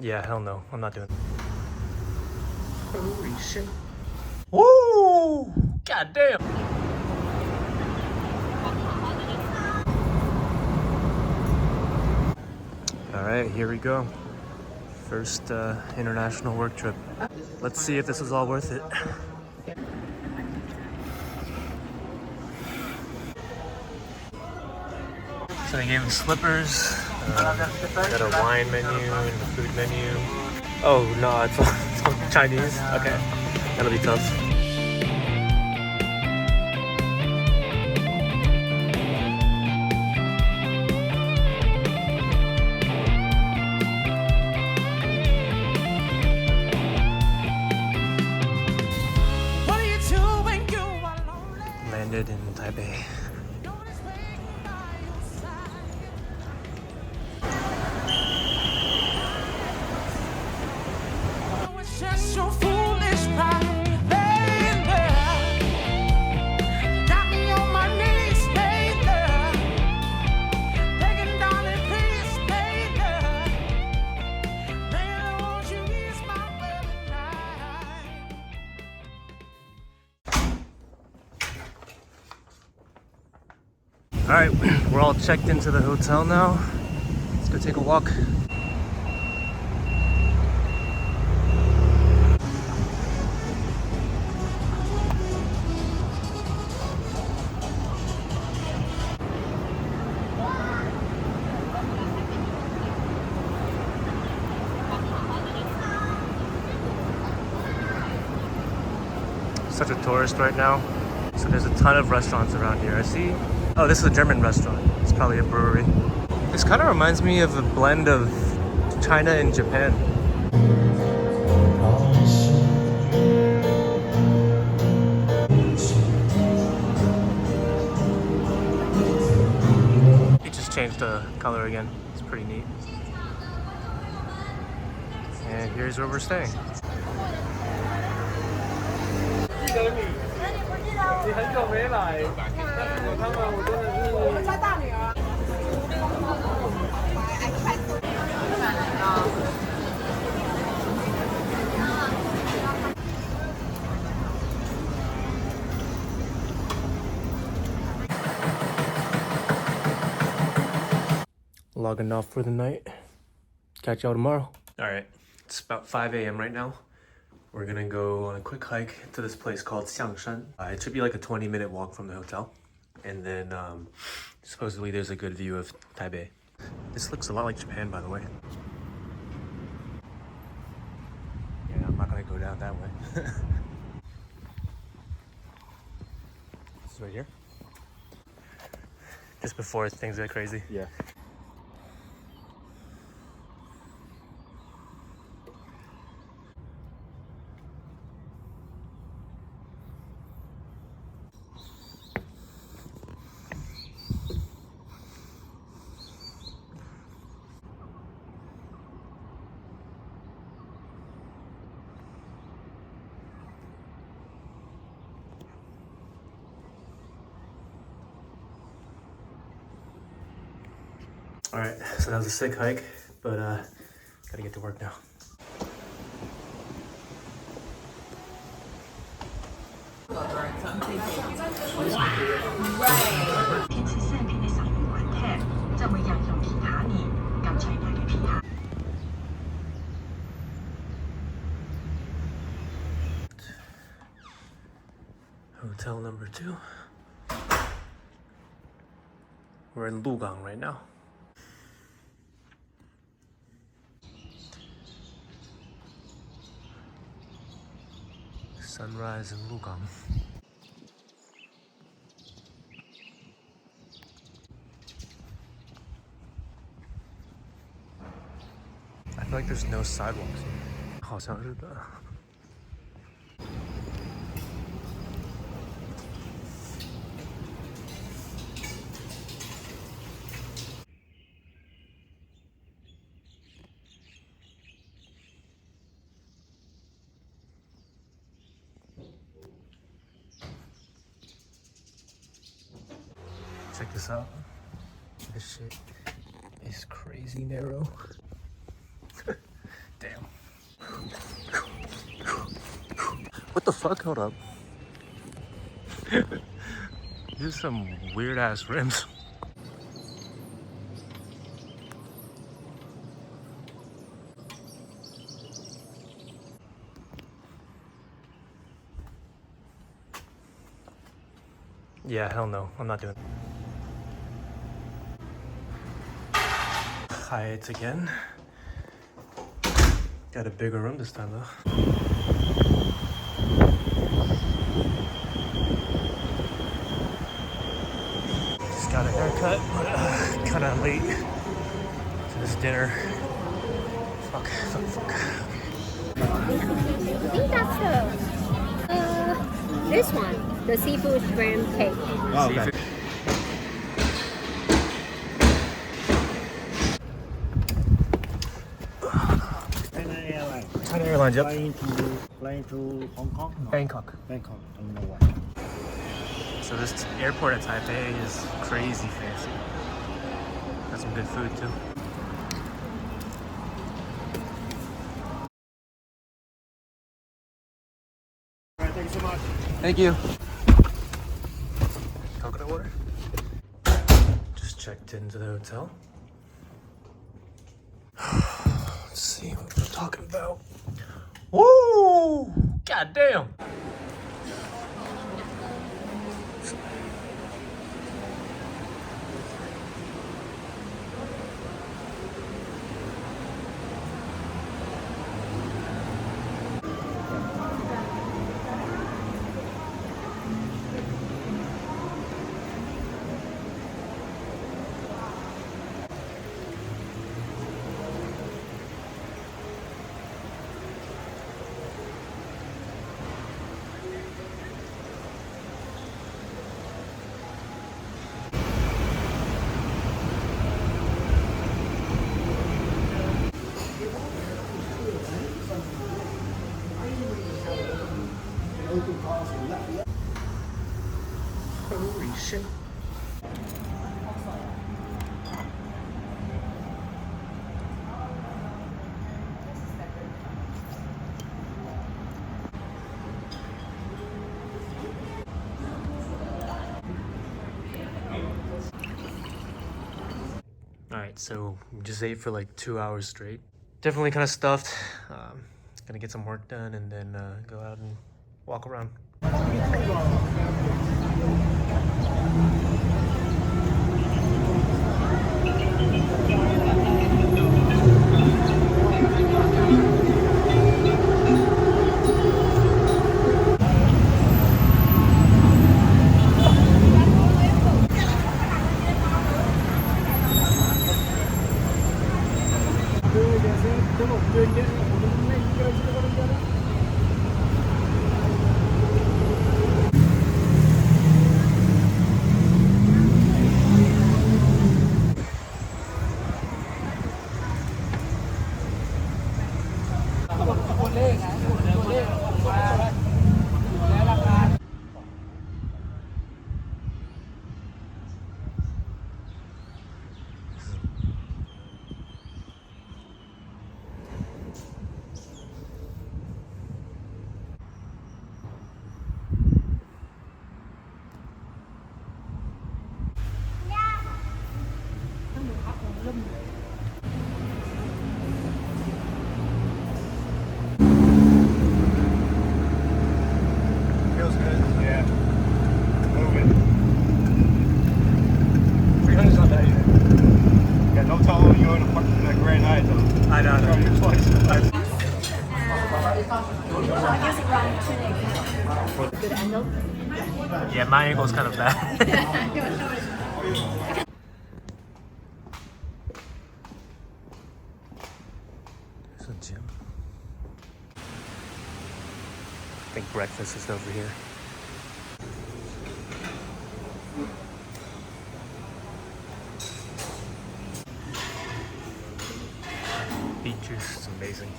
Yeah, hell no. I'm not doing it. Holy shit. Woo! God damn! Alright, here we go. First international work trip. Let's see if this is all worth it. So they gave us slippers, got a wine menu and a food menu. Oh no, it's all Chinese. Okay, that'll be tough. Landed in Taipei. All right, we're all checked into the hotel now. Let's go take a walk. Such a tourist right now. So there's a ton of restaurants around here. I see. Oh, this is a German restaurant. It's probably a brewery. This kind of reminds me of a blend of China and Japan. It just changed the color again. It's pretty neat. And here's where we're staying. Logging off for the night. Catch y'all tomorrow. All right, it's about 5 a.m. right now. We're gonna go on a quick hike to this place called Xiangshan. It should be like a 20-minute walk from the hotel. And then supposedly there's a good view of Taipei. This looks a lot like Japan, by the way. Yeah, I'm not gonna go down that way. This is right here. Just before things get crazy. Yeah. All right, so that was a sick hike, but gotta get to work now. Hotel number 2. We're in Lukang right now. Sunrise in Lukang. I feel like there's no sidewalks here. 好像是的。Check this out. This shit is crazy narrow. What the fuck? Hold up. These are some weird ass rims. Yeah, hell no. I'm not doing it. Hyatt again. Got a bigger room this time though. Just got a haircut, but kind of late to this dinner. Fuck. I think that's this one, the seafood shrimp cake. Oh, okay. China Airlines, yep. Flying to Hong Kong? No. Bangkok. Bangkok, Terminal 1. So this airport at Taipei is crazy fancy. Got some good food too. Alright, thank you so much. Thank you. Coconut water. Just checked into the hotel. Let's see what we're talking about. Woo! God damn! Holy shit. Alright, so we just ate for like 2 hours straight. Definitely kind of stuffed. Gonna get some work done and then go out and walk around. Feels good. Yeah. Moving. 300's not bad either. Yeah, don't tell them you're in a Grand Hyatt though. I know. Try you twice. Good angle. Yeah, my ankle's kind of bad. There's a gym. I think breakfast is over here. Beet juice is amazing.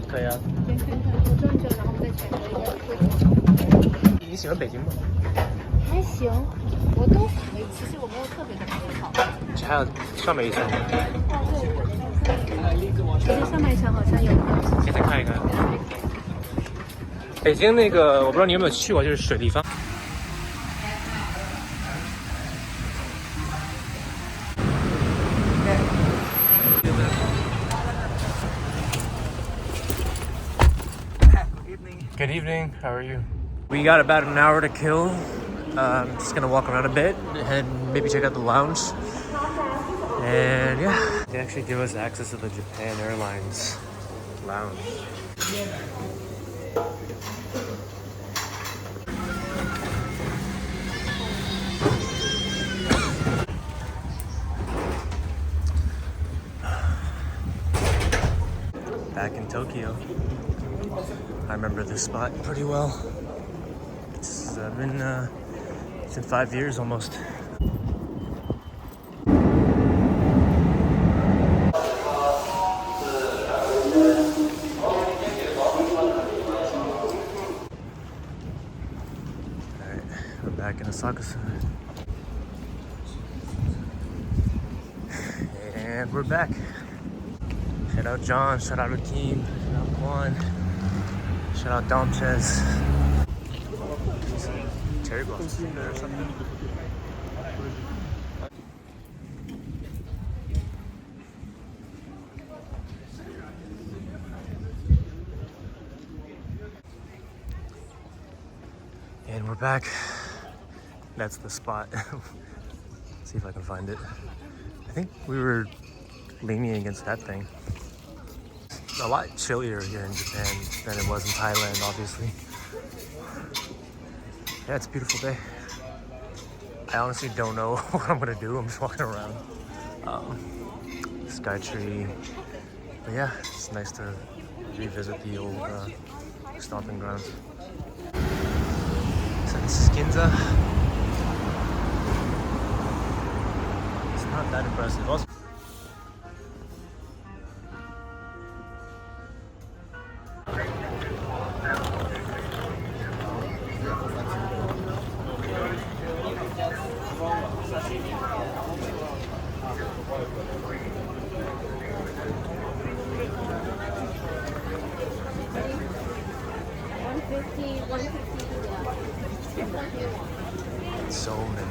그래야. 你喜欢北京吗？还行，我都可以。其实我没有特别的喜好。还有上面一层，其实上半场好像有个。给再看一看。北京那个我不知道你有没有去过，就是水立方。Good evening. How are you? We got about an hour to kill. I'm just gonna walk around a bit and maybe check out the lounge. And yeah, they actually give us access to the Japan Airlines lounge. Back in Tokyo. I remember this spot pretty well. It's been 5 years almost. Alright, we're back in Osaka. And we're back. Shout out John, shout out Rakeem, shout out Juan, shout out Domchez. Cherry blossoms in there or something. And we're back. That's the spot. See if I can find it. I think we were leaning against that thing. It's a lot chillier here in Japan than it was in Thailand, obviously. Yeah, it's a beautiful day. I honestly don't know what I'm gonna do. I'm just walking around. Sky tree. But yeah, it's nice to revisit the old stomping grounds. So this is Ginza. It's not that impressive. Also, so many.